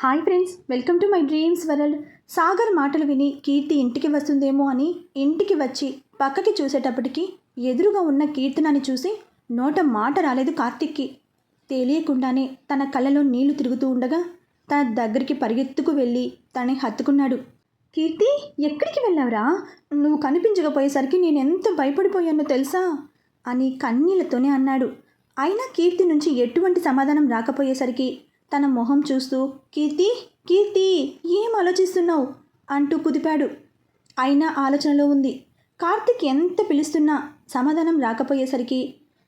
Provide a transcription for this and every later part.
Hi friends, welcome to my dreams world. Sagar మాటలు విని కీర్తి ఇంటికి వస్తుందేమో అని ఇంటికి వచ్చి పక్కకి చూసేటప్పటికి ఎదురుగా ఉన్న కీర్తనాన్ని చూసి నోట మాట రాలేదు కార్తిక్కి. తెలియకుండానే తన కళ్ళలో నీళ్లు తిరుగుతూ ఉండగా తన దగ్గరికి పరిగెత్తుకు వెళ్ళి తనని హత్తుకున్నాడు. కీర్తి, ఎక్కడికి వెళ్ళావురా? నువ్వు కనిపించకపోయేసరికి నేను ఎంత భయపడిపోయానో తెలుసా అని కన్నీళ్లతోనే అన్నాడు. అయినా కీర్తి నుంచి ఎటువంటి సమాధానం రాకపోయేసరికి తన మొహం చూస్తూ కీర్తి కీర్తి ఏం ఆలోచిస్తున్నావు అంటూ కుదిపాడు. అయినా ఆలోచనలో ఉంది. కార్తిక్ ఎంత పిలుస్తున్నా సమాధానం రాకపోయేసరికి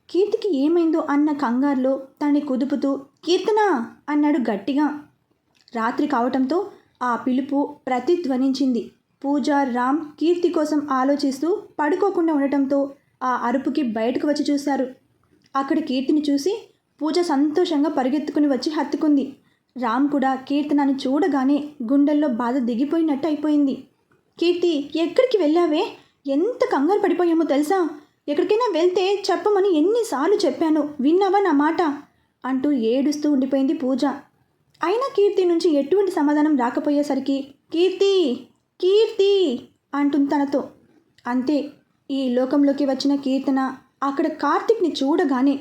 కీర్తికి ఏమైందో అన్న కంగారులో తనని కుదుపుతూ కీర్తన అన్నాడు గట్టిగా. రాత్రి కావటంతో ఆ పిలుపు ప్రతిధ్వనించింది. పూజ, రామ్ కీర్తి కోసం ఆలోచిస్తూ పడుకోకుండా ఉండటంతో ఆ అరుపుకి బయటకు వచ్చి చూశారు. అక్కడ కీర్తిని చూసి పూజ సంతోషంగా పరిగెత్తుకుని వచ్చి హత్తుకుంది. రామ్ కూడా కీర్తనని చూడగానే గుండెల్లో బాధ దిగిపోయినట్టు అయిపోయింది. కీర్తి, ఎక్కడికి వెళ్ళావే? ఎంత కంగారు పడిపోయామో తెలుసా? ఎక్కడికైనా వెళ్తే చెప్పమని ఎన్నిసార్లు చెప్పాను, విన్నావా నా మాట అంటూ ఏడుస్తూ ఉండిపోయింది పూజ. అయినా కీర్తి నుంచి ఎటువంటి సమాధానం రాకపోయేసరికి కీర్తి కీర్తి అంటుంది తనతో. అంతే, ఈ లోకంలోకి వచ్చిన కీర్తన అక్కడ కార్తిక్ని చూడగానే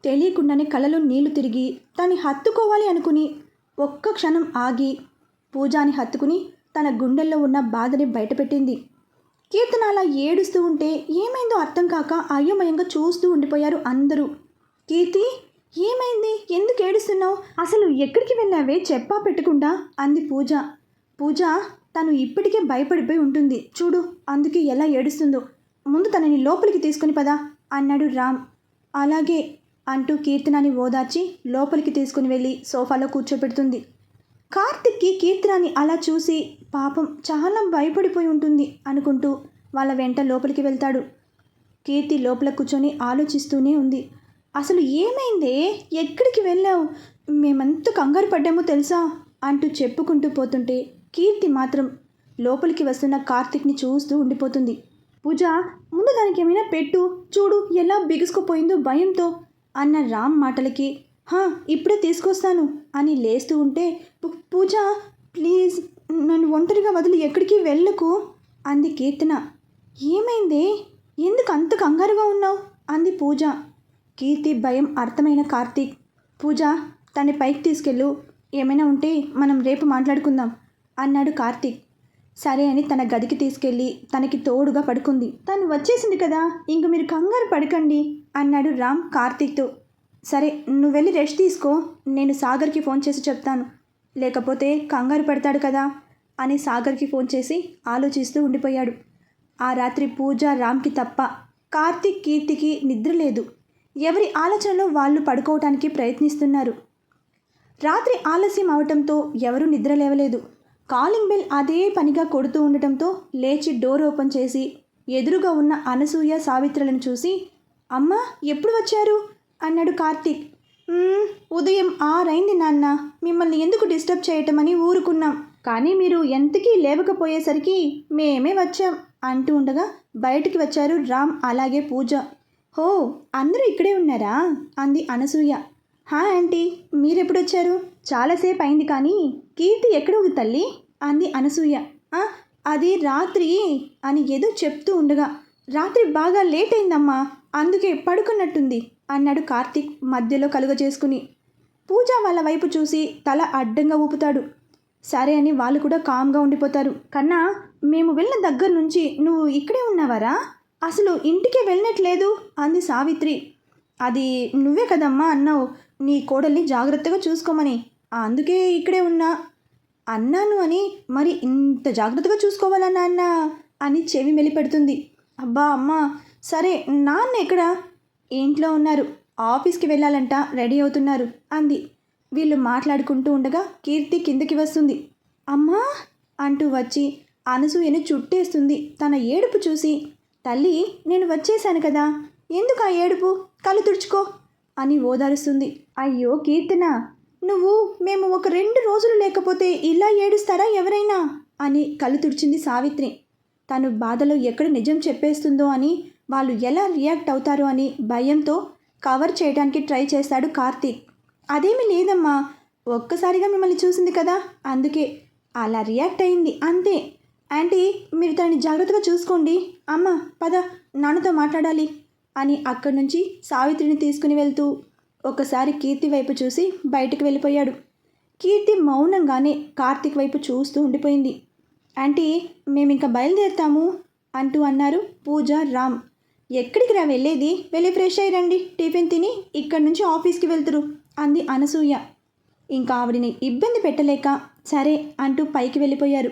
తెలియకుండానే కళ్ళలో నీళ్లు తిరిగి తన్ని హత్తుకోవాలి అనుకుని ఒక్క క్షణం ఆగి పూజాని హత్తుకుని తన గుండెల్లో ఉన్న బాధని బయటపెట్టింది. కీర్తన అలా ఏడుస్తూ ఉంటే ఏమైందో అర్థం కాక అయోమయంగా చూస్తూ ఉండిపోయారు అందరూ. కీర్తి, ఏమైంది? ఎందుకు ఏడుస్తున్నావు? అసలు ఎక్కడికి వెళ్ళావే చెప్పా పెట్టకుండా అంది పూజ. పూజ, తను ఇప్పటికే భయపడిపోయి ఉంటుంది చూడు, అందుకే ఎలా ఏడుస్తుందో. ముందు తనని లోపలికి తీసుకుని పదా అన్నాడు రామ్. అలాగే అంటూ కీర్తనాన్ని ఓదార్చి లోపలికి తీసుకుని వెళ్ళి సోఫాలో కూర్చోపెడుతుంది. కార్తిక్కి కీర్తనాన్ని అలా చూసి పాపం చాలా భయపడిపోయి ఉంటుంది అనుకుంటూ వాళ్ళ వెంట లోపలికి వెళ్తాడు. కీర్తి లోపల కూర్చొని ఆలోచిస్తూనే ఉంది. అసలు ఏమైందే? ఎక్కడికి వెళ్ళావు? మేమెంత కంగారు పడ్డామో తెలుసా అంటూ చెప్పుకుంటూ పోతుంటే కీర్తి మాత్రం లోపలికి వస్తున్న కార్తిక్ని చూస్తూ ఉండిపోతుంది. పూజ, ముందు దానికి ఏమైనా పెట్టు, చూడు ఎలా బిగుసుకుపోయిందో భయంతో అన్న రామ్ మాటలకి ఇప్పుడే తీసుకొస్తాను అని లేస్తూ ఉంటే పూజ, ప్లీజ్ నన్ను ఒంటరిగా వదిలి ఎక్కడికి వెళ్ళకు అంది కీర్తన. ఏమైందే? ఎందుకు అంత కంగారుగా ఉన్నావు అంది పూజ. కీర్తి భయం అర్థమైన కార్తీక్, పూజ తన్ని పైకి తీసుకెళ్ళు, ఏమైనా ఉంటే మనం రేపు మాట్లాడుకుందాం అన్నాడు కార్తీక్. సరే అని తన గదికి తీసుకెళ్ళి తనకి తోడుగా పడుకుంది. తను వచ్చేసింది కదా, ఇంక మీరు కంగారు పడకండి అన్నాడు రామ్ కార్తీక్తో. సరే, నువ్వు వెళ్ళి రెస్ట్ తీసుకో, నేను సాగర్కి ఫోన్ చేసి చెప్తాను, లేకపోతే కంగారు పడతాడు కదా అని సాగర్కి ఫోన్ చేసి ఆలోచిస్తూ ఉండిపోయాడు. ఆ రాత్రి పూజ, రామ్కి తప్ప కార్తీక్, కీర్తికి నిద్ర లేదు. ఎవరి ఆలోచనలో వాళ్ళు పడుకోవటానికి ప్రయత్నిస్తున్నారు. రాత్రి ఆలస్యం అవటంతో ఎవరూ నిద్ర లేవలేదు. కాలింగ్ బెల్ అదే పనిగా కొడుతూ ఉండటంతో లేచి డోర్ ఓపెన్ చేసి ఎదురుగా ఉన్న అనసూయ, సావిత్రులను చూసి అమ్మా ఎప్పుడు వచ్చారు అన్నాడు కార్తీక్. ఉదయం 6 అయింది నాన్న, మిమ్మల్ని ఎందుకు డిస్టర్బ్ చేయటమని ఊరుకున్నాం, కానీ మీరు ఎంతకీ లేవకపోయేసరికి మేమే వచ్చాం అంటూ ఉండగా బయటికి వచ్చారు రామ్ అలాగే పూజ. హో, అందరూ ఇక్కడే ఉన్నారా అంది అనసూయ. ఆంటీ, మీరెప్పుడు వచ్చారు? చాలాసేపు అయింది, కానీ కీర్తి ఎక్కడ ఉంది తల్లి అంది అనసూయ. అది రాత్రి అని ఏదో చెప్తూ ఉండగా రాత్రి బాగా లేట్ అయిందమ్మా, అందుకే పడుకున్నట్టుంది అన్నాడు కార్తీక్ మధ్యలో కలుగ చేసుకుని. పూజ వాళ్ళ వైపు చూసి తల అడ్డంగా ఊపుతాడు. సరే అని వాళ్ళు కూడా కామ్గా ఉండిపోతారు. కన్నా, మేము వెళ్ళిన దగ్గర నుంచి నువ్వు ఇక్కడే ఉన్నావారా? అసలు ఇంటికే వెళ్ళినట్లేదు అంది సావిత్రి. అది నువ్వే కదమ్మా అన్నావు, నీ కోడల్ని జాగ్రత్తగా చూసుకోమని, అందుకే ఇక్కడే ఉన్నా అన్నాను అని మరి ఇంత జాగ్రత్తగా చూసుకోవాలా నాన్న అని చెవి మెలిపెడుతుంది. అబ్బా అమ్మా, సరే నాన్న ఎక్కడా? ఇంట్లో ఉన్నారు, ఆఫీస్కి వెళ్ళాలంట, రెడీ అవుతున్నారు అంది. వీళ్ళు మాట్లాడుకుంటూ ఉండగా కీర్తి కిందకి వస్తుంది. అమ్మా అంటూ వచ్చి అనసూయను చుట్టేస్తుంది. తన ఏడుపు చూసి తల్లి, నేను వచ్చేసాను కదా, ఎందుకు ఆ ఏడుపు, కళ్ళు తుడుచుకో అని ఓదారుస్తుంది. అయ్యో కీర్తన, నువ్వు మేము ఒక 2 రోజులు లేకపోతే ఇలా ఏడుస్తారా ఎవరైనా అని కళ్ళు తుడిచింది సావిత్రి. తను బాధలో ఎక్కడ నిజం చెప్పేస్తుందో అని, వాళ్ళు ఎలా రియాక్ట్ అవుతారో అని భయంతో కవర్ చేయడానికి ట్రై చేస్తాడు కార్తీక్. అదేమీ లేదమ్మా, ఒక్కసారిగా మిమ్మల్ని చూసింది కదా, అందుకే అలా రియాక్ట్ అయింది అంతే. ఆంటీ, మీరు తనని జాగ్రత్తగా చూసుకోండి. అమ్మ పద, నాన్నతో మాట్లాడాలి అని అక్కడి నుంచి సావిత్రిని తీసుకుని వెళ్తూ ఒకసారి కీర్తి వైపు చూసి బయటికి వెళ్ళిపోయాడు. కీర్తి మౌనంగానే కార్తీక్ వైపు చూస్తూ ఉండిపోయింది. ఆంటీ, మేమింక బయలుదేరుతాము అంటూ అన్నారు పూజ, రామ్. ఎక్కడికి రా వెళ్ళేది? వెళ్ళి ఫ్రెష్ అయ్యి రండి, టిఫిన్ తిని ఇక్కడి నుంచి ఆఫీస్కి వెళ్తురు అంది అనసూయ. ఇంకా ఆవిడిని ఇబ్బంది పెట్టలేక సరే అంటూ పైకి వెళ్ళిపోయారు.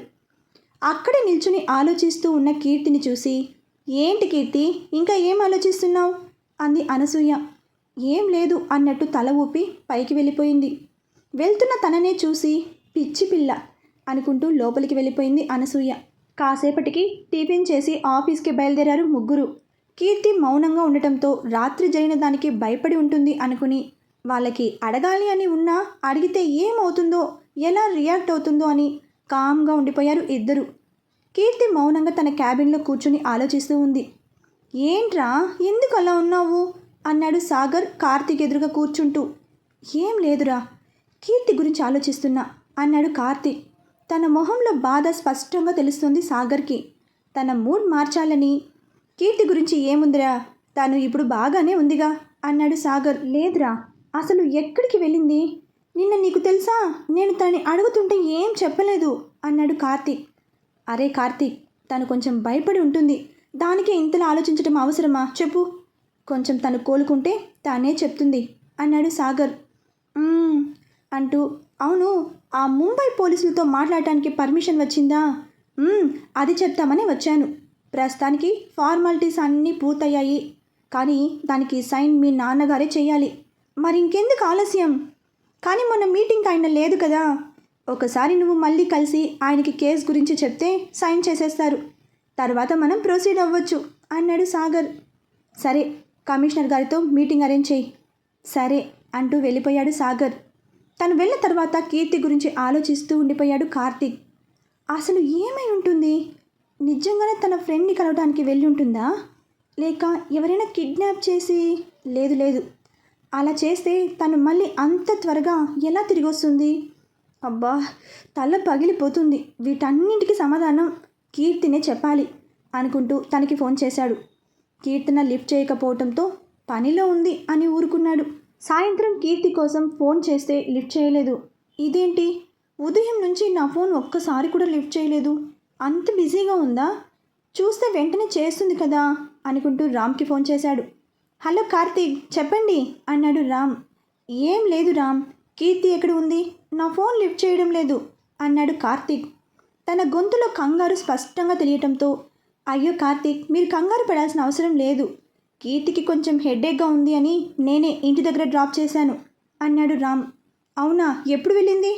అక్కడే నిల్చుని ఆలోచిస్తూ ఉన్న కీర్తిని చూసి, ఏంటి కీర్తి, ఇంకా ఏం ఆలోచిస్తున్నావు అంది అనసూయ. ఏం లేదు అన్నట్టు తల ఊపి పైకి వెళ్ళిపోయింది. వెళ్తున్న తననే చూసి పిచ్చి పిల్ల అనుకుంటూ లోపలికి వెళ్ళిపోయింది అనసూయ. కాసేపటికి టిఫిన్ చేసి ఆఫీస్కి బయలుదేరారు ముగ్గురు. కీర్తి మౌనంగా ఉండటంతో రాత్రి జరిగిన దానికి భయపడి ఉంటుంది అనుకుని వాళ్ళకి అడగాలి అని ఉన్నా అడిగితే ఏమవుతుందో, ఎలా రియాక్ట్ అవుతుందో అని కామ్గా ఉండిపోయారు ఇద్దరు. కీర్తి మౌనంగా తన క్యాబిన్లో కూర్చుని ఆలోచిస్తూ ఉంది. ఏంట్రా, ఎందుకు అలా ఉన్నావు అన్నాడు సాగర్ కార్తీక్ ఎదురుగా కూర్చుంటూ. ఏం లేదురా, కీర్తి గురించి ఆలోచిస్తున్నా అన్నాడు కార్తీక్. తన మొహంలో బాధ స్పష్టంగా తెలుస్తుంది సాగర్కి. తన మూడ్ మార్చాలని. కీర్తి గురించి ఏముందిరా, తను ఇప్పుడు బాగానే ఉందిగా అన్నాడు సాగర్. లేదురా, అసలు ఎక్కడికి వెళ్ళింది? నిన్న నీకు తెలుసా, నేను తనని అడుగుతుంటే ఏం చెప్పలేదు అన్నాడు కార్తీక్. అరే కార్తీక్, తను కొంచెం భయపడి ఉంటుంది, దానికే ఇంతలా ఆలోచించడం అవసరమా చెప్పు. కొంచెం తను కోలుకుంటే తానే చెప్తుంది అన్నాడు సాగర్. అంటూ, అవును, ఆ ముంబై పోలీసులతో మాట్లాడటానికి పర్మిషన్ వచ్చిందా? అది చెప్తామని వచ్చాను. ప్రస్తుతానికి ఫార్మాలిటీస్ అన్నీ పూర్తయ్యాయి, కానీ దానికి సైన్ మీ నాన్నగారే చెయ్యాలి. మరి ఇంకెందుకు ఆలస్యం? కానీ మొన్న మీటింగ్ ఆయన లేదు కదా, ఒకసారి నువ్వు మళ్ళీ కలిసి ఆయనకి కేసు గురించి చెప్తే సైన్ చేసేస్తారు, తర్వాత మనం ప్రొసీడ్ అవ్వచ్చు అన్నాడు సాగర్. సరే, కమిషనర్ గారితో మీటింగ్ అరేంజ్ చేయి. సరే అంటూ వెళ్ళిపోయాడు సాగర్. తను వెళ్ళిన తర్వాత కీర్తి గురించి ఆలోచిస్తూ ఉండిపోయాడు కార్తీక్. అసలు ఏమై ఉంటుంది? నిజంగానే తన ఫ్రెండ్ని కలవడానికి వెళ్ళి ఉంటుందా, లేక ఎవరైనా కిడ్నాప్ చేసి? లేదు, అలా చేస్తే తను మళ్ళీ అంత త్వరగా ఎలా తిరిగి వస్తుంది? అబ్బా, తల పగిలిపోతుంది. వీటన్నింటికి సమాధానం కీర్తినే చెప్పాలి అనుకుంటూ తనకి ఫోన్ చేశాడు. కీర్తన లిఫ్ట్ చేయకపోవడంతో పనిలో ఉంది అని ఊరుకున్నాడు. సాయంత్రం కీర్తి కోసం ఫోన్ చేస్తే లిఫ్ట్ చేయలేదు. ఇదేంటి, ఉదయం నుంచి నా ఫోన్ ఒక్కసారి కూడా లిఫ్ట్ చేయలేదు, అంత బిజీగా ఉందా? చూస్తే వెంటనే చేస్తుంది కదా అనుకుంటూ రామ్కి ఫోన్ చేశాడు. హలో కార్తీక్, చెప్పండి అన్నాడు రామ్. ఏం లేదు రామ్, కీర్తి ఎక్కడ ఉంది? నా ఫోన్ లిఫ్ట్ చేయడం లేదు అన్నాడు కార్తీక్. తన గొంతులో కంగారు స్పష్టంగా తెలియటంతో, అయ్యో కార్తీక్, మీరు కంగారు పడాల్సిన అవసరం లేదు. కీర్తికి కొంచెం హెడేక్గా ఉంది అని నేనే ఇంటి దగ్గర డ్రాప్ చేశాను అన్నాడు రామ్. అవునా, ఎప్పుడు వెళ్ళింది?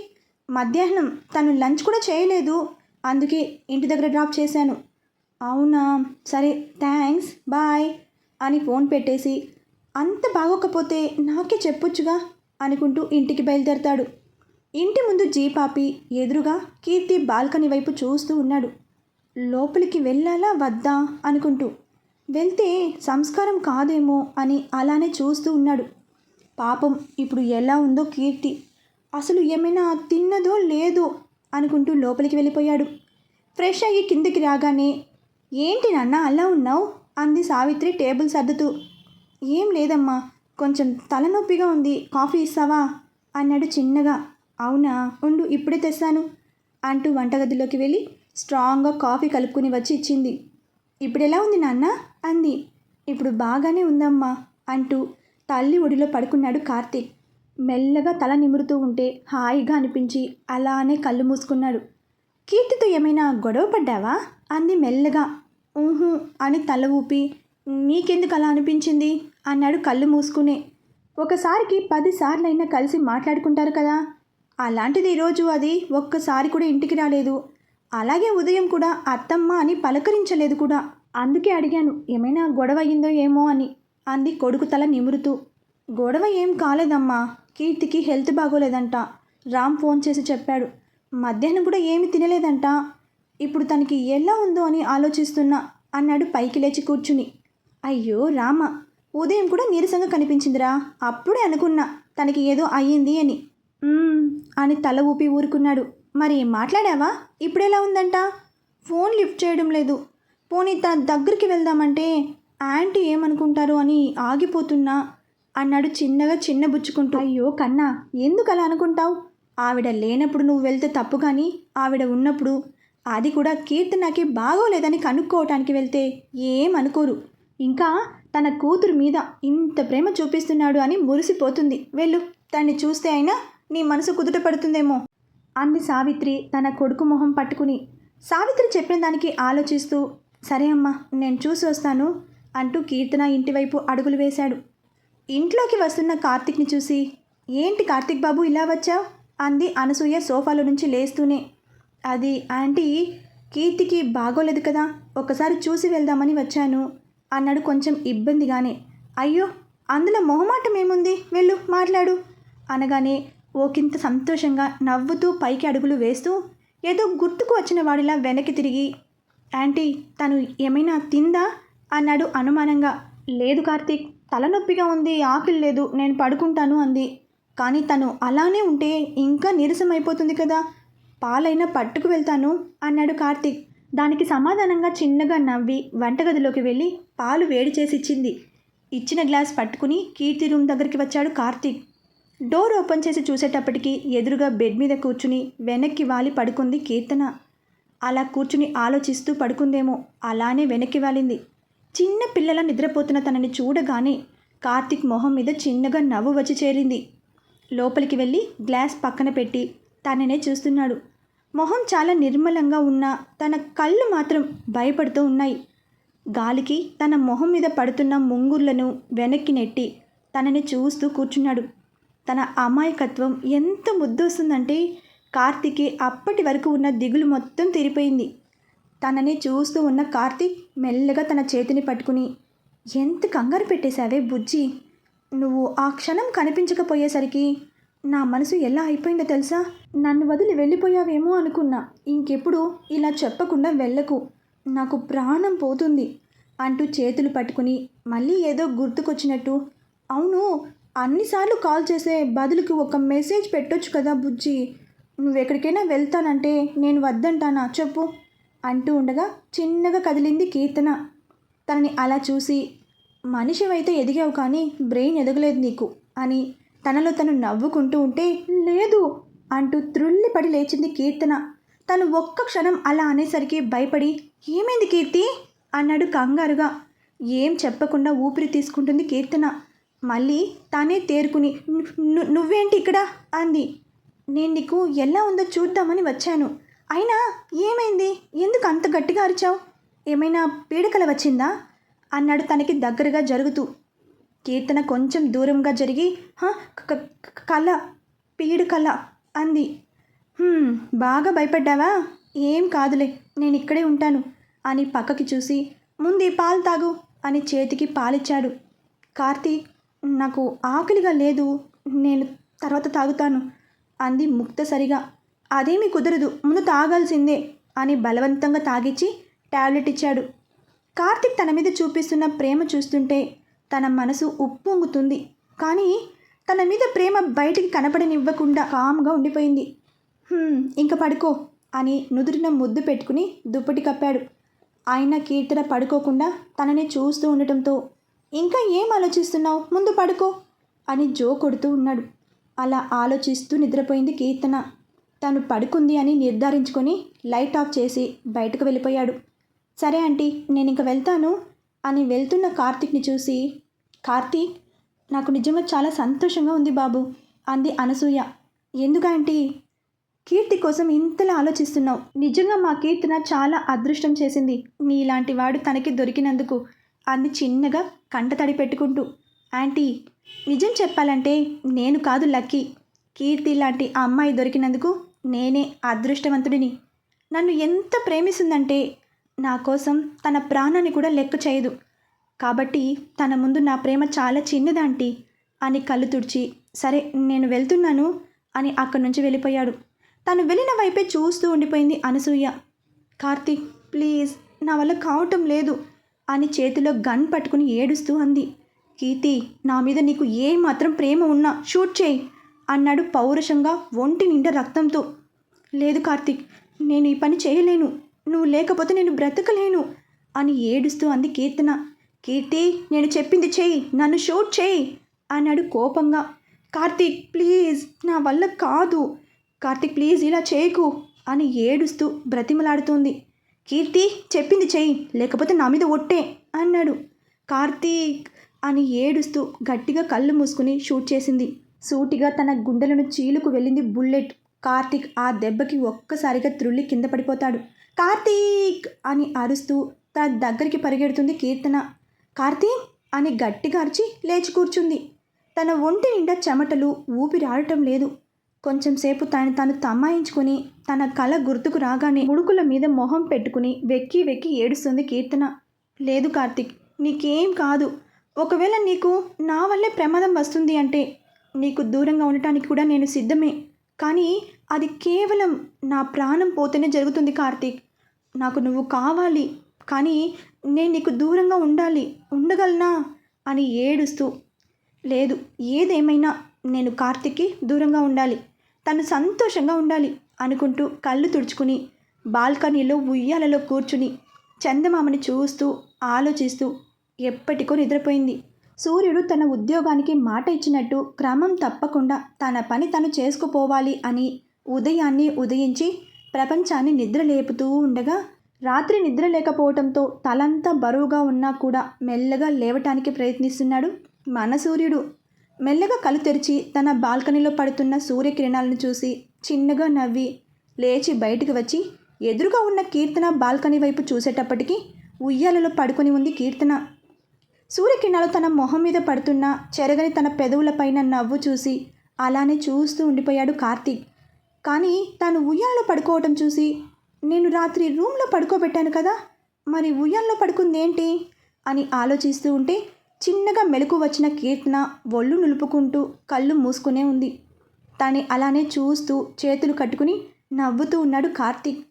మధ్యాహ్నం. తను లంచ్ కూడా చేయలేదు, అందుకే ఇంటి దగ్గర డ్రాప్ చేశాను. అవునా, సరే థ్యాంక్స్, బాయ్ అని ఫోన్ పెట్టేసి, అంత బాగోకపోతే నాకే చెప్పొచ్చుగా అనుకుంటూ ఇంటికి బయలుదేరతాడు. ఇంటి ముందు జీప్ ఆపి ఎదురుగా కీర్తి బాల్కనీ వైపు చూస్తూ ఉన్నాడు. లోపలికి వెళ్ళాలా వద్దా అనుకుంటూ. వెళ్తే సంస్కారం కాదేమో అని అలానే చూస్తూ ఉన్నాడు. పాపం ఇప్పుడు ఎలా ఉందో కీర్తి, అసలు ఏమైనా తిన్నదో లేదో అనుకుంటూ లోపలికి వెళ్ళిపోయాడు. ఫ్రెష్ అయ్యి కిందకి రాగానే, ఏంటి నాన్న అలా ఉన్నావు అంది సావిత్రి టేబుల్ సర్దుతూ. ఏం లేదమ్మా, కొంచెం తలనొప్పిగా ఉంది, కాఫీ ఇస్తావా అన్నాడు చిన్నగా. అవునా, ఉండు ఇప్పుడే తెస్తాను అంటూ వంటగదిలోకి వెళ్ళి స్ట్రాంగ్గా కాఫీ కలుపుకుని వచ్చి ఇచ్చింది. ఇప్పుడు ఎలా ఉంది నాన్న అంది. ఇప్పుడు బాగానే ఉందమ్మా అంటూ తల్లి ఒడిలో పడుకున్నాడు కార్తీక్. మెల్లగా తల నిమురుతూ ఉంటే హాయిగా అనిపించి అలానే కళ్ళు మూసుకున్నాడు. కీర్తితో ఏమైనా గొడవ పడ్డావా అంది మెల్లగా. ఊహు అని తల ఊపి, నీకెందుకు అలా అనిపించింది అన్నాడు కళ్ళు మూసుకునే. ఒకసారికి 10 సార్లైనా కలిసి మాట్లాడుకుంటారు కదా, అలాంటిది ఈరోజు అది ఒక్కసారి కూడా ఇంటికి రాలేదు. అలాగే ఉదయం కూడా అత్తమ్మ అని పలకరించలేదు కూడా. అందుకే అడిగాను ఏమైనా గొడవ అయ్యిందో ఏమో అని అంది కొడుకు తల నిమురుతూ. గొడవ ఏం కాలేదమ్మా, కీర్తికి హెల్త్ బాగోలేదంట, రామ్ ఫోన్ చేసి చెప్పాడు. మధ్యాహ్నం కూడా ఏమి తినలేదంట, ఇప్పుడు తనకి ఎలా ఉందో అని ఆలోచిస్తున్నా అన్నాడు పైకి లేచి కూర్చుని. అయ్యో రామ, ఉదయం కూడా నీరసంగా కనిపించిందిరా, అప్పుడే అనుకున్నా తనకి ఏదో అయ్యింది అని. "మ్మ్" అని తల ఊపి ఊరుకున్నాడు. మరి మాట్లాడావా? ఇప్పుడెలా ఉందంట? ఫోన్ లిఫ్ట్ చేయడం లేదు. పోనీ తన దగ్గరికి వెళ్దామంటే ఆంటీ ఏమనుకుంటారు అని ఆగిపోతున్నా అన్నాడు చిన్నగా చిన్నబుచ్చుకుంటూ. అయ్యో కన్నా, ఎందుకు అలా అనుకుంటావు? ఆవిడ లేనప్పుడు నువ్వు వెళ్తే తప్పు, కానీ ఆవిడ ఉన్నప్పుడు, అది కూడా కీర్తనకి బాగోలేదని కనుక్కోవటానికి వెళ్తే ఏమనుకోరు. ఇంకా తన కూతురు మీద ఇంత ప్రేమ చూపిస్తున్నాడు అని మురిసిపోతుంది. వెళ్ళు, తన్ని చూస్తే అయినా నీ మనసు కుదుట పడుతుందేమో అంది సావిత్రి తన కొడుకు మొహం పట్టుకుని. సావిత్రి చెప్పిన దానికి ఆలోచిస్తూ, సరే అమ్మా, నేను చూసి వస్తాను అంటూ కీర్తన ఇంటివైపు అడుగులు వేశాడు. ఇంట్లోకి వస్తున్న కార్తీక్ని చూసి, ఏంటి కార్తీక్ బాబు ఇలా వచ్చావు? అంది అనసూయ సోఫాలో నుంచి లేస్తూనే. అది ఆంటీ, కీర్తికి బాగోలేదు కదా, ఒకసారి చూసి వెళ్దామని వచ్చాను అన్నాడు కొంచెం ఇబ్బందిగానే. అయ్యో, అందులో మొహమాటం ఏముంది, వెళ్ళు మాట్లాడు అనగానే ఓకింత సంతోషంగా నవ్వుతూ పైకి అడుగులు వేస్తూ ఏదో గుర్తుకు వచ్చిన వాడిలా వెనక్కి తిరిగి, ఆంటీ తను ఏమైనా తిందా అన్నాడు అనుమానంగా. లేదు కార్తీక్, తలనొప్పిగా ఉంది, ఆకలి లేదు, నేను పడుకుంటాను అంది. కానీ తను అలానే ఉంటే ఇంకా నీరసమైపోతుంది కదా, పాలైనా పట్టుకు వెళ్తాను అన్నాడు కార్తీక్. దానికి సమాధానంగా చిన్నగా నవ్వి వంటగదిలోకి వెళ్ళి పాలు వేడి చేసి ఇచ్చింది. ఇచ్చిన గ్లాస్ పట్టుకుని కీర్తి రూమ్ దగ్గరికి వచ్చాడు కార్తీక్. డోర్ ఓపెన్ చేసి చూసేటప్పటికి ఎదురుగా బెడ్ మీద కూర్చుని వెనక్కి వాలి పడుకుంది కీర్తన. అలా కూర్చుని ఆలోచిస్తూ పడుకుందేమో, అలానే వెనక్కి వాలింది. చిన్న పిల్లల నిద్రపోతున్న తనని చూడగానే కార్తీక్ మొహం మీద చిన్నగా నవ్వు వచ్చి చేరింది. లోపలికి వెళ్ళి గ్లాస్ పక్కన పెట్టి తననే చూస్తున్నాడు. మొహం చాలా నిర్మలంగా ఉన్నా తన కళ్ళు మాత్రం భయపడుతూ ఉన్నాయి. గాలికి తన మొహం మీద పడుతున్న ముంగుర్లను వెనక్కి నెట్టి తనని చూస్తూ కూర్చున్నాడు. తన అమాయకత్వం ఎంత ముద్దొస్తుందంటే కార్తీక్కి అప్పటి వరకు ఉన్న దిగులు మొత్తం తీరిపోయింది. తనని చూస్తూ ఉన్న కార్తీక్ మెల్లగా తన చేతిని పట్టుకుని, ఎంత కంగారు పెట్టేశావే బుజ్జి, నువ్వు ఆ క్షణం కనిపించకపోయేసరికి నా మనసు ఎలా అయిపోయిందో తెలుసా? నన్ను వదిలి వెళ్ళిపోయావేమో అనుకున్నా. ఇంకెప్పుడు ఇలా చెప్పకుండా వెళ్ళకు, నాకు ప్రాణం పోతుంది అంటూ చేతులు పట్టుకుని మళ్ళీ ఏదో గుర్తుకొచ్చినట్టు, అవును, అన్నిసార్లు కాల్ చేసే బదులుకి ఒక మెసేజ్ పెట్టొచ్చు కదా బుజ్జి, నువ్వెక్కడికైనా వెళ్తానంటే నేను వద్దంటానా చెప్పు అంటూ ఉండగా చిన్నగా కదిలింది కీర్తన. తనని అలా చూసి, మనిషివైతే ఎదిగావు కానీ బ్రెయిన్ ఎదగలేదు నీకు అని తనలో తను నవ్వుకుంటూ ఉంటే, లేదు అంటూ త్రుళ్ళిపడి లేచింది కీర్తన. తను ఒక్క క్షణం అలా అనేసరికి భయపడి, ఏమైంది కీర్తి అన్నాడు కంగారుగా. ఏం చెప్పకుండా ఊపిరి తీసుకుంటుంది కీర్తన. మళ్ళీ తానే తేరుకుని, నువ్వేంటి ఇక్కడ అంది. నేను నీకు ఎలా ఉందో చూద్దామని వచ్చాను. అయినా ఏమైంది, ఎందుకు అంత గట్టిగా అరిచావు, ఏమైనా పీడకల వచ్చిందా అన్నాడు తనకి దగ్గరగా జరుగుతూ. కీర్తన కొంచెం దూరంగా జరిగి, కళ, పీడు కళ అంది. బాగా భయపడ్డావా? ఏం కాదులే, నేను ఇక్కడే ఉంటాను అని పక్కకి చూసి, ముందు ఈ పాలు తాగు అని చేతికి పాలిచ్చాడు. కార్తీక్, నాకు ఆకలిగా లేదు, నేను తర్వాత తాగుతాను అంది ముక్తసరిగా. అదేమీ కుదరదు, ముందు తాగాల్సిందే అని బలవంతంగా తాగిచ్చి టాబ్లెట్ ఇచ్చాడు. కార్తీక్ తన మీద చూపిస్తున్న ప్రేమ చూస్తుంటే తన మనసు ఉప్పొంగుతుంది. కానీ తన మీద ప్రేమ బయటికి కనపడనివ్వకుండా కామ్గా ఉండిపోయింది. ఇంక పడుకో అని నుదుటిన ముద్దు పెట్టుకుని దుప్పటి కప్పాడు. ఆయన కీర్తన పడుకోకుండా తనని చూస్తూ ఉండటంతో, ఇంకా ఏం ఆలోచిస్తున్నావు, ముందు పడుకో అని జో కొడుతూ ఉన్నాడు. అలా ఆలోచిస్తూ నిద్రపోయింది కీర్తన. తను పడుకుంది అని నిర్ధారించుకొని లైట్ ఆఫ్ చేసి బయటకు వెళ్ళిపోయాడు. సరే ఆంటీ, నేను ఇంక వెళ్తాను అని వెళ్తున్న కార్తీక్ని చూసి, కార్తీక్, నాకు నిజంగా చాలా సంతోషంగా ఉంది బాబు అంది అనసూయ. ఎందుకంటే కీర్తి కోసం ఇంతలా ఆలోచిస్తున్నావు. నిజంగా మా కీర్తన చాలా అదృష్టం చేసింది, నీలాంటి వాడు తనకి దొరికినందుకు అంది చిన్నగా కంటతడి పెట్టుకుంటూ. ఆంటీ, నిజం చెప్పాలంటే నేను కాదు లక్కీ, కీర్తి లాంటి అమ్మాయి దొరికినందుకు నేనే అదృష్టవంతుడిని. నన్ను ఎంత ప్రేమిస్తుందంటే నా కోసం తన ప్రాణాన్ని కూడా లెక్క చేయదు. కాబట్టి తన ముందు నా ప్రేమ చాలా చిన్నదాంటీ అని కళ్ళు తుడిచి, సరే నేను వెళ్తున్నాను అని అక్కడి నుంచి వెళ్ళిపోయాడు. తను వెళ్ళిన వైపే చూస్తూ ఉండిపోయింది అనసూయ. కార్తీక్ ప్లీజ్, నా వల్ల కావటం లేదు అని చేతిలో గన్ పట్టుకుని ఏడుస్తూ అంది. కీర్తి, నా మీద నీకు ఏ మాత్రం ప్రేమ ఉన్నా షూట్ చేయి అన్నాడు పౌరుషంగా, ఒంటి నిండా రక్తంతో. లేదు కార్తీక్, నేను ఈ పని చేయలేను, నువ్వు లేకపోతే నేను బ్రతకలేను అని ఏడుస్తూ అంది కీర్తన. కీర్తి, నేను చెప్పింది చెయ్యి, నన్ను షూట్ చేయి అన్నాడు కోపంగా. కార్తీక్ ప్లీజ్, నా వల్ల కాదు, కార్తీక్ ప్లీజ్ ఇలా చేయకు అని ఏడుస్తూ బ్రతిమలాడుతోంది. కీర్తి, చెప్పింది చెయ్యి, లేకపోతే నా మీద ఒట్టే అన్నాడు. కార్తీక్ అని ఏడుస్తూ గట్టిగా కళ్ళు మూసుకుని షూట్ చేసింది. సూటిగా తన గుండెలను చీలుకు వెళ్ళింది బుల్లెట్. కార్తీక్ ఆ దెబ్బకి ఒక్కసారిగా త్రుళ్ళి కింద పడిపోతాడు. కార్తీక్ అని అరుస్తూ తన దగ్గరికి పరిగెడుతుంది కీర్తన. కార్తీక్ అని గట్టిగా అరిచి లేచి కూర్చుంది. తన ఒంటి నిండా చెమటలు, ఊపిరి ఆడటం లేదు. కొంచెం సేపు తాను తమాయించుకొని తన కళ గుర్తుకు రాగానే ముడుకుల మీద మొహం పెట్టుకుని వెక్కి వెక్కి ఏడుస్తుంది కీర్తన. లేదు కార్తీక్, నీకేం కాదు. ఒకవేళ నీకు నా వల్లే ప్రమాదం వస్తుంది అంటే నీకు దూరంగా ఉండటానికి కూడా నేను సిద్ధమే. కానీ అది కేవలం నా ప్రాణం పోతేనే జరుగుతుంది కార్తీక్. నాకు నువ్వు కావాలి, కానీ నేను నీకు దూరంగా ఉండగలనా అని ఏడుస్తూ. లేదు, ఏదేమైనా నేను కార్తీక్కి దూరంగా ఉండాలి, తను సంతోషంగా ఉండాలి అనుకుంటూ కళ్ళు తుడుచుకుని బాల్కనీలో ఉయ్యాలలో కూర్చుని చందమామని చూస్తూ ఆలోచిస్తూ ఎప్పటికో నిద్రపోయింది. సూర్యుడు తన ఉద్యోగానికి మాట ఇచ్చినట్టు క్రమం తప్పకుండా తన పని తను చేసుకుపోవాలి అని ఉదయాన్నే ఉదయించి ప్రపంచాన్ని నిద్ర లేపుతూ ఉండగా, రాత్రి నిద్ర లేకపోవడంతో తలంతా బరువుగా ఉన్నా కూడా మెల్లగా లేవటానికి ప్రయత్నిస్తున్నాడు మన సూర్యుడు. మెల్లగా కళ్ళు తెరిచి తన బాల్కనీలో పడుతున్న సూర్యకిరణాలను చూసి చిన్నగా నవ్వి లేచి బయటికి వచ్చి ఎదురుగా ఉన్న కీర్తన బాల్కనీ వైపు చూసేటప్పటికి ఉయ్యాలలో పడుకొని ఉంది కీర్తన. సూర్యకిరణాలు తన మొహం మీద పడుతున్న చెరగని తన పెదవులపైన నవ్వు చూసి అలానే చూస్తూ ఉండిపోయాడు కార్తీక్. కానీ తాను ఉయ్యాలలో పడుకోవటం చూసి, నేను రాత్రి రూమ్లో పడుకోబెట్టాను కదా, మరి ఉయ్యాలలో పడుకుందేంటి అని ఆలోచిస్తూ ఉంటే చిన్నగా మెలకు వచ్చిన కీర్తన ఒళ్ళు నులుపుకుంటూ కళ్ళు మూసుకునే ఉంది. తను అలానే చూస్తూ చేతులు కట్టుకుని నవ్వుతూ ఉన్నాడు కార్తీక్.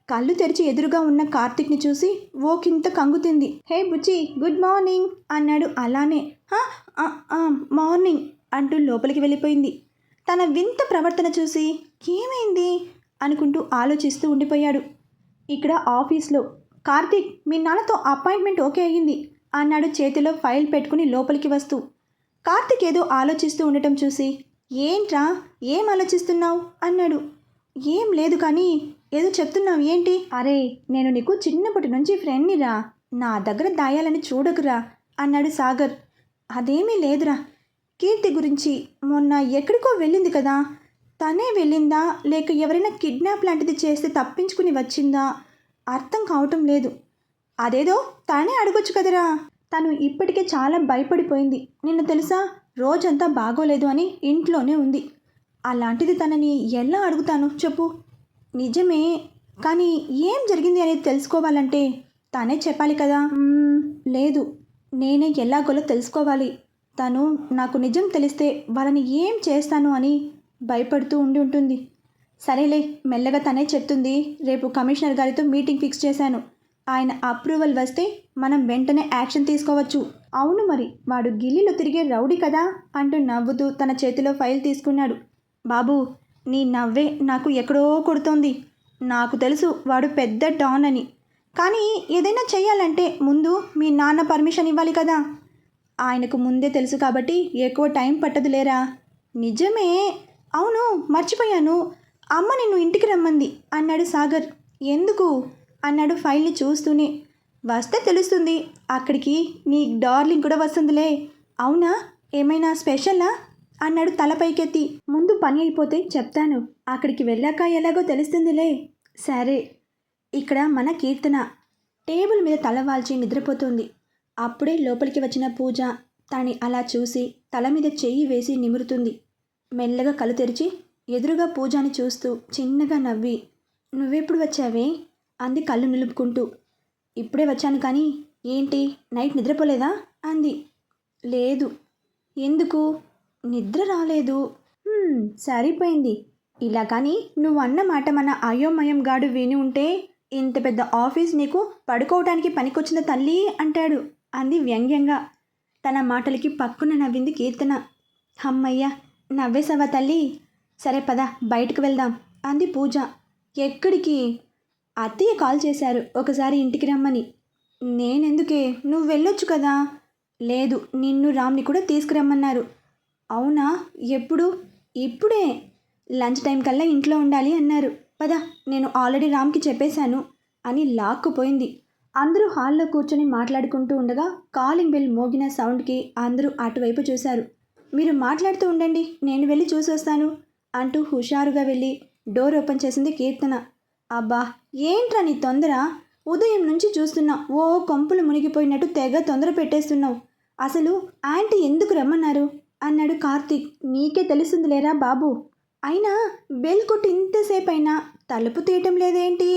కళ్ళు తెరిచి ఎదురుగా ఉన్న కార్తీక్ని చూసి ఓకింత కంగుతింది. హే బుజ్జి, గుడ్ మార్నింగ్ అన్నాడు. అలానే మార్నింగ్ అంటూ లోపలికి వెళ్ళిపోయింది. తన వింత ప్రవర్తన చూసి ఏమైంది అనుకుంటూ ఆలోచిస్తూ ఉండిపోయాడు. ఇక్కడ ఆఫీస్లో కార్తీక్, మీ నాన్నతో అపాయింట్మెంట్ ఓకే అయ్యింది అన్నాడు చేతిలో ఫైల్ పెట్టుకుని లోపలికి వస్తూ. కార్తీక్ ఏదో ఆలోచిస్తూ ఉండటం చూసి, ఏంట్రా, ఏం ఆలోచిస్తున్నావు అన్నాడు. ఏం లేదు కానీ ఏదో చెప్తున్నావు ఏంటి? అరే, నేను నీకు చిన్నప్పటి నుంచి ఫ్రెండ్నిరా, నా దగ్గర దాయాలని చూడకురా అన్నాడు సాగర్. అదేమీ లేదురా, కీర్తి గురించి మొన్న ఎక్కడికో వెళ్ళింది కదా, తనే వెళ్ళిందా లేక ఎవరైనా కిడ్నాప్ లాంటిది చేస్తే తప్పించుకుని వచ్చిందా అర్థం కావటం లేదు. అదేదో తనే అడగొచ్చు కదరా. తను ఇప్పటికే చాలా భయపడిపోయింది. నిన్ను తెలుసా, రోజంతా బాగోలేదు అని ఇంట్లోనే ఉంది. అలాంటిది తనని ఎలా అడుగుతాను చెప్పు? నిజమే, కానీ ఏం జరిగింది అనేది తెలుసుకోవాలంటే తనే చెప్పాలి కదా. లేదు, నేనే ఎలాగోలో తెలుసుకోవాలి. తను నాకు నిజం తెలిస్తే వాళ్ళని ఏం చేస్తాను అని భయపడుతూ ఉంటుంది. సరేలే, మెల్లగా తనే చెప్తుంది. రేపు కమిషనర్ గారితో మీటింగ్ ఫిక్స్ చేశాను. ఆయన అప్రూవల్ వస్తే మనం వెంటనే యాక్షన్ తీసుకోవచ్చు. అవును మరి, వాడు గిల్లీలో తిరిగే రౌడీ కదా అంటూ నవ్వుతూ తన చేతిలో ఫైల్ తీసుకున్నాడు. బాబు, నీ నవ్వే నాకు ఎక్కడో కొడుతోంది. నాకు తెలుసు వాడు పెద్ద డాన్ అని, కానీ ఏదైనా చెయ్యాలంటే ముందు మీ నాన్న పర్మిషన్ ఇవ్వాలి కదా. ఆయనకు ముందే తెలుసు కాబట్టి ఎక్కువ టైం పట్టదు లేరా. నిజమే, అవును మర్చిపోయాను, అమ్మ నిన్ను ఇంటికి రమ్మంది అన్నాడు సాగర్. ఎందుకు అన్నాడు ఫైల్ని చూస్తూనే. వస్తే తెలుస్తుంది, అక్కడికి నీ డార్లింగ్ కూడా వస్తుందిలే. అవునా, ఏమైనా స్పెషలా అన్నాడు తల పైకెత్తి. ముందు పని అయిపోతే చెప్తాను, అక్కడికి వెళ్ళాక ఎలాగో తెలుస్తుందిలే. సరే. ఇక్కడ మన కీర్తన టేబుల్ మీద తల వాల్చి నిద్రపోతుంది. అప్పుడే లోపలికి వచ్చిన పూజ తని అలా చూసి తల మీద చెయ్యి వేసి నిమురుతుంది. మెల్లగా కళ్ళు తెరిచి ఎదురుగా పూజని చూస్తూ చిన్నగా నవ్వి, నువ్వెప్పుడు వచ్చావే అంది కళ్ళు నిలుపుకుంటూ. ఇప్పుడే వచ్చాను, కానీ ఏంటి నైట్ నిద్రపోలేదా అంది. లేదు. ఎందుకు? నిద్ర రాలేదు. సరిపోయింది. ఇలా కానీ నువ్వు అన్న మాట మన అయోమయం గాడు విని ఉంటే ఇంత పెద్ద ఆఫీస్ నీకు పడుకోవటానికి పనికొచ్చిన తల్లి అంటాడు అంది వ్యంగ్యంగా. తన మాటలకి పక్కున నవ్వింది కీర్తన. అమ్మయ్య, నవ్వేసావా తల్లి? సరే పద బయటకు వెళ్దాం అంది పూజ. ఎక్కడికి? అత్తయ్య కాల్ చేశారు ఒకసారి ఇంటికి రమ్మని. నేనెందుకే, నువ్వు వెళ్ళొచ్చు కదా. లేదు, నిన్ను రామ్ని కూడా తీసుకురమ్మన్నారు. అవునా? ఎప్పుడు? ఇప్పుడే. లంచ్ టైం కల్లా ఇంట్లో ఉండాలి అన్నారు. పద, నేను ఆల్రెడీ రామ్కి చెప్పేశాను అని లాక్కుపోయింది. అందరూ హాల్లో కూర్చొని మాట్లాడుకుంటూ ఉండగా కాలింగ్ బెల్ మోగిన సౌండ్కి అందరూ అటువైపు చూశారు. మీరు మాట్లాడుతూ ఉండండి, నేను వెళ్ళి చూసి వస్తాను అంటూ హుషారుగా వెళ్ళి డోర్ ఓపెన్ చేసింది కీర్తన. అబ్బా, ఏంట్రా నీ తొందర? ఉదయం నుంచి చూస్తున్నా, ఓ కొంపులు మునిగిపోయినట్టు తెగ తొందర పెట్టేస్తున్నావు. అసలు ఆంటీ ఎందుకు రమ్మన్నారు అన్నాడు కార్తీక్. నీకే తెలుస్తుంది లేరా బాబు. అయినా బెల్ కొట్టి ఇంతసేపు అయినా తలుపు తీయటం లేదేంటి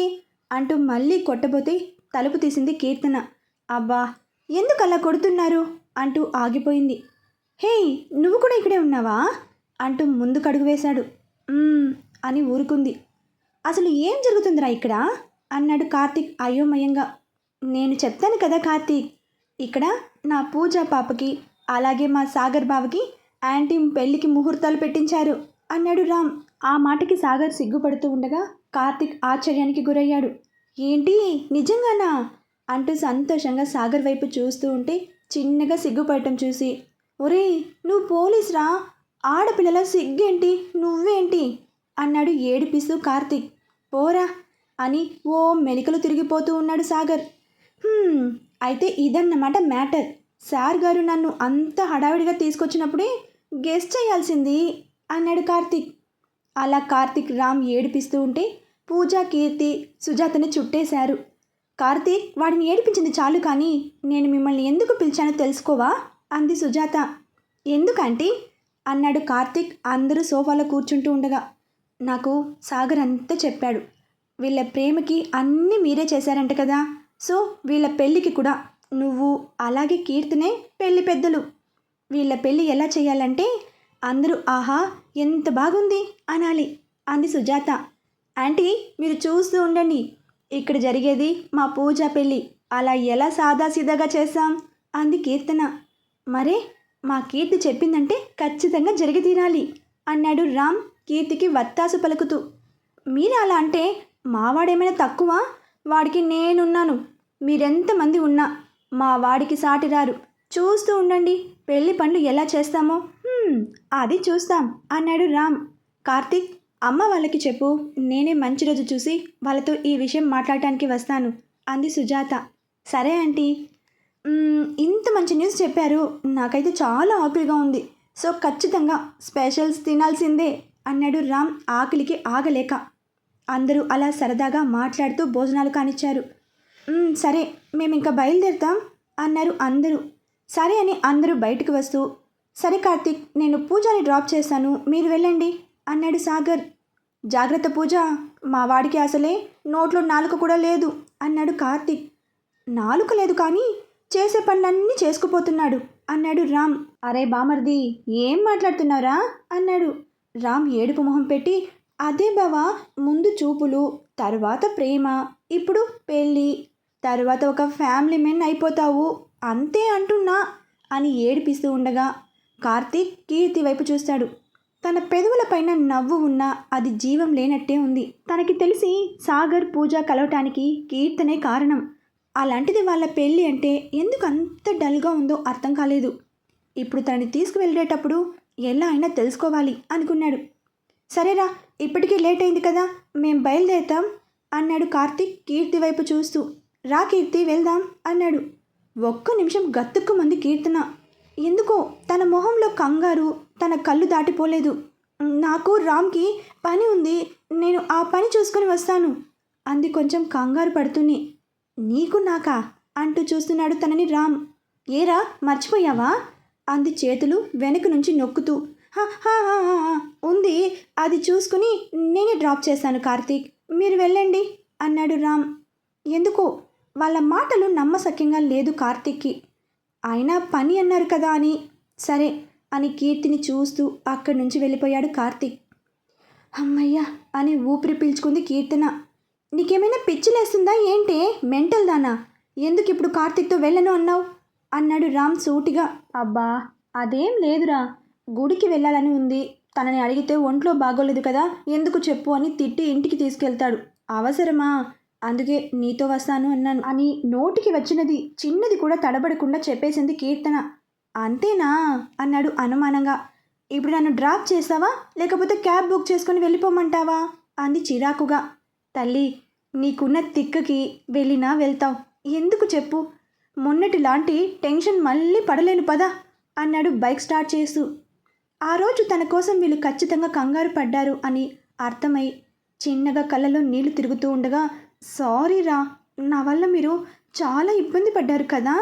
అంటూ మళ్ళీ కొట్టబోతే తలుపు తీసింది కీర్తన. అబ్బా, ఎందుకు అలా కొడుతున్నారు అంటూ ఆగిపోయింది. హే, నువ్వు కూడా ఇక్కడే ఉన్నావా అంటూ ముందుకు అడుగు వేశాడు. అని ఊరుకుంది. అసలు ఏం జరుగుతుందిరా ఇక్కడ అన్నాడు కార్తీక్ అయోమయంగా. నేను చెప్తాను కదా కార్తీక్, ఇక్కడ నా పూజ పాపకి అలాగే మా సాగర్ బావకి యాంటీ పెళ్ళికి ముహూర్తాలు పెట్టించారు అన్నాడు రామ్. ఆ మాటకి సాగర్ సిగ్గుపడుతూ ఉండగా కార్తీక్ ఆశ్చర్యానికి గురయ్యాడు. ఏంటి, నిజంగానా అంటూ సంతోషంగా సాగర్ వైపు చూస్తూ ఉంటే చిన్నగా సిగ్గుపడటం చూసి, ఒరే నువ్వు పోలీసురా, ఆడపిల్లల సిగ్గేంటి, నువ్వేంటి అన్నాడు ఏడిపిస్తూ కార్తీక్. పోరా అని ఓ మెలికలు తిరిగిపోతూ ఉన్నాడు సాగర్. అయితే ఇదన్నమాట మ్యాటర్. సార్ గారు నన్ను అంత హడావిడిగా తీసుకొచ్చినప్పుడే గెస్ట్ చేయాల్సింది అన్నాడు కార్తీక్. అలా కార్తీక్ రామ్ ఏడిపిస్తూ ఉంటే పూజ, కీర్తి, సుజాతని చుట్టేశారు. కార్తీక్, వాడిని ఏడిపించింది చాలు, కానీ నేను మిమ్మల్ని ఎందుకు పిలిచానో తెలుసుకోవా అంది సుజాత. ఎందుకంటే అన్నాడు కార్తీక్ అందరూ సోఫాలో కూర్చుంటూ ఉండగా. నాకు సాగర్ అంతా చెప్పాడు. వీళ్ళ ప్రేమకి అన్నీ మీరే చేశారంట కదా, సో వీళ్ళ పెళ్ళికి కూడా నువ్వు అలాగే కీర్తినే పెళ్ళి పెద్దలు. వీళ్ళ పెళ్ళి ఎలా చేయాలంటే అందరూ ఆహా ఎంత బాగుంది అనాలి అంది సుజాత. ఆంటీ, మీరు చూస్తూ ఉండండి, ఇక్కడ జరిగేది మా పూజ పెళ్ళి, అలా ఎలా సాదాసీదాగా చేస్తాం అంది కీర్తన. మరే, మా కీర్తి చెప్పిందంటే ఖచ్చితంగా జరిగి తీరాలి అన్నాడు రామ్ కీర్తికి వత్తాసు పలుకుతూ. మీరు అలా అంటే మావాడేమైనా తక్కువ? వాడికి నేనున్నాను, మీరెంతమంది ఉన్నా మా వాడికి సాటి రారు. చూస్తూ ఉండండి, పెళ్లి పనులు ఎలా చేస్తామో అది చూస్తాం అన్నాడు రామ్. కార్తీక్, అమ్మ వాళ్ళకి చెప్పు, నేనే మంచి రోజు చూసి వాళ్ళతో ఈ విషయం మాట్లాడటానికి వస్తాను అంది సుజాత. సరే ఆంటీ. ఇంత మంచి న్యూస్ చెప్పారు, నాకైతే చాలా ఆకలిగా ఉంది, సో ఖచ్చితంగా స్పెషల్స్ తినాల్సిందే అన్నాడు రామ్ ఆకలికి ఆగలేక. అందరూ అలా సరదాగా మాట్లాడుతూ భోజనాలు కానిచ్చారు. సరే, మేము ఇంకా బయలుదేరుతాం అన్నారు అందరూ. సరే అని అందరూ బయటకు వస్తూ, సరే కార్తీక్, నేను పూజని డ్రాప్ చేస్తాను, మీరు వెళ్ళండి అన్నాడు సాగర్. జాగ్రత్త పూజ, మా వాడికి అసలే నోట్లో నాలుక కూడా లేదు అన్నాడు కార్తీక్. నాలుక లేదు కానీ చేసే పనులన్నీ చేసుకుపోతున్నాడు అన్నాడు రామ్. అరే బామర్ది, ఏం మాట్లాడుతున్నారా అన్నాడు రామ్ ఏడుపు మొహం పెట్టి. అదే బావా, ముందు చూపులు, తర్వాత ప్రేమ, ఇప్పుడు పెళ్ళి, తర్వాత ఒక ఫ్యామిలీ మెన్ అయిపోతావు అంతే అంటున్నా అని ఏడిపిస్తూ ఉండగా కార్తీక్ కీర్తి వైపు చూస్తాడు. తన పెదవుల పైన నవ్వు ఉన్నా అది జీవం లేనట్టే ఉంది. తనకి తెలిసి సాగర్ పూజ కలవటానికి కీర్తనే కారణం. అలాంటిది వాళ్ళ పెళ్ళి అంటే ఎందుకు అంత డల్గా ఉందో అర్థం కాలేదు. ఇప్పుడు తనని తీసుకువెళ్ళేటప్పుడు ఎలా అయినా తెలుసుకోవాలి అనుకున్నాడు. సరేరా, ఇప్పటికీ లేట్ అయింది కదా, మేం బయలుదేరుతాం అన్నాడు కార్తీక్ కీర్తి వైపు చూస్తూ. రా కీర్తి, వెళ్దాం అన్నాడు. ఒక్క నిమిషం గతుక్కుమంది కీర్తన. ఎందుకో తన మొహంలో కంగారు తన కళ్ళు దాటిపోలేదు. నాకు రామ్కి పని ఉంది, నేను ఆ పని చూసుకొని వస్తాను అంది కొంచెం కంగారు పడుతూనే. నీకు నాకా అంటూ చూస్తున్నాడు తనని రామ్. ఏరా, మర్చిపోయావా అంది చేతులు వెనక నుంచి నొక్కుతూ. ఉంది, అది చూసుకుని నేనే డ్రాప్ చేశాను కార్తీక్, మీరు వెళ్ళండి అన్నాడు రామ్. ఎందుకో వాళ్ళ మాటలు నమ్మశక్యంగా లేదు కార్తీక్కి. అయినా పని అన్నారు కదా అని సరే అని కీర్తిని చూస్తూ అక్కడి నుంచి వెళ్ళిపోయాడు కార్తీక్. అమ్మయ్యా అని ఊపిరి పీల్చుకుంది కీర్తన. నీకేమైనా పిచ్చిలేస్తుందా ఏంటే, మెంటల్ దానా? ఎందుకు ఇప్పుడు కార్తీక్తో వెళ్ళను అన్నావు అన్నాడు రామ్ సూటిగా. అబ్బా అదేం లేదురా, గుడికి వెళ్ళాలని ఉంది, తనని అడిగితే ఒంట్లో బాగోలేదు కదా, ఎందుకు చెప్పు అని తిట్టి ఇంటికి తీసుకెళ్తాడు. అవసరమా? అందుకే నీతో వస్తాను అన్నాను అని నోటికి వచ్చినది చిన్నది కూడా తడబడకుండా చెప్పేసింది కీర్తన. అంతేనా అన్నాడు అనుమానంగా. ఇప్పుడు నన్ను డ్రాప్ చేస్తావా, లేకపోతే క్యాబ్ బుక్ చేసుకొని వెళ్ళిపోమంటావా అంది చిరాకుగా. తల్లి, నీకున్న తిక్కకి వెళ్ళినా వెళ్తావు, ఎందుకు చెప్పు. మొన్నటి లాంటి టెన్షన్ మళ్ళీ పడలేను పదా అన్నాడు బైక్ స్టార్ట్ చేస్తూ. ఆ రోజు తన కోసం వీళ్ళు ఖచ్చితంగా కంగారు పడ్డారు అని అర్థమై చిన్నగా కళ్ళలో నీళ్లు తిరుగుతూ ఉండగా, సారీ రా, నా వల్ల మీరు చాలా ఇబ్బంది పడ్డారు కదా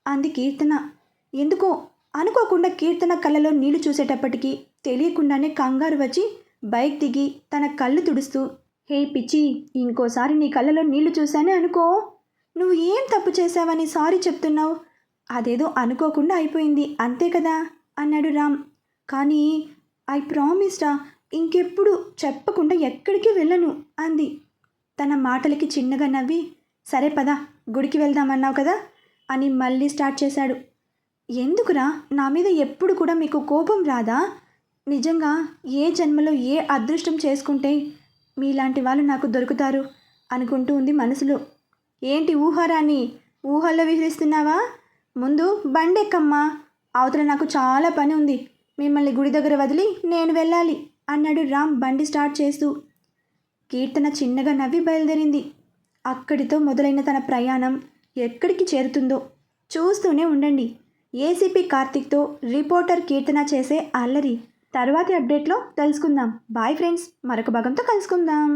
అంది కీర్తన. ఎందుకో అనుకోకుండా కీర్తన కళ్ళలో నీళ్లు చూసేటప్పటికీ తెలియకుండానే కంగారు వచ్చి బైక్ దిగి తన కళ్ళు తుడుస్తూ, హే పిచ్చి, ఇంకోసారి నీ కళ్ళలో నీళ్లు చూశానే అనుకో, నువ్వు ఏం తప్పు చేశావని సారీ చెప్తున్నావు. అదేదో అనుకోకుండా అయిపోయింది అంతే కదా అన్నాడు రామ్. కానీ ఐ ప్రామిస్ రా, ఇంకెప్పుడు చెప్పకుండా ఎక్కడికి వెళ్ళను అంది. తన మాటలకి చిన్నగా నవ్వి, సరే పద, గుడికి వెళ్దామన్నావు కదా అని మళ్ళీ స్టార్ట్ చేశాడు. ఎందుకురా నా మీద ఎప్పుడు కూడా మీకు కోపం రాదా? నిజంగా ఏ జన్మలో ఏ అదృష్టం చేసుకుంటే మీలాంటి వాళ్ళు నాకు దొరుకుతారు అనుకుంటూ ఉంది మనసులో. ఏంటి ఊహారాని, ఊహల్లో విహరిస్తున్నావా? ముందు బండెక్కమ్మా, అవతల నాకు చాలా పని ఉంది, మిమ్మల్ని గుడి దగ్గర వదిలి నేను వెళ్ళాలి అన్నాడు రామ్ బండి స్టార్ట్ చేస్తూ. కీర్తన చిన్నగా నవ్వి బయలుదేరింది. అక్కడితో మొదలైన తన ప్రయాణం ఎక్కడికి చేరుతుందో చూస్తూనే ఉండండి. ఏసీపీ కార్తిక్తో రిపోర్టర్ కీర్తన చేసే అల్లరి తర్వాతి అప్డేట్లో తెలుసుకుందాం. బాయ్ ఫ్రెండ్స్, మరొక భాగంతో కలుసుకుందాం.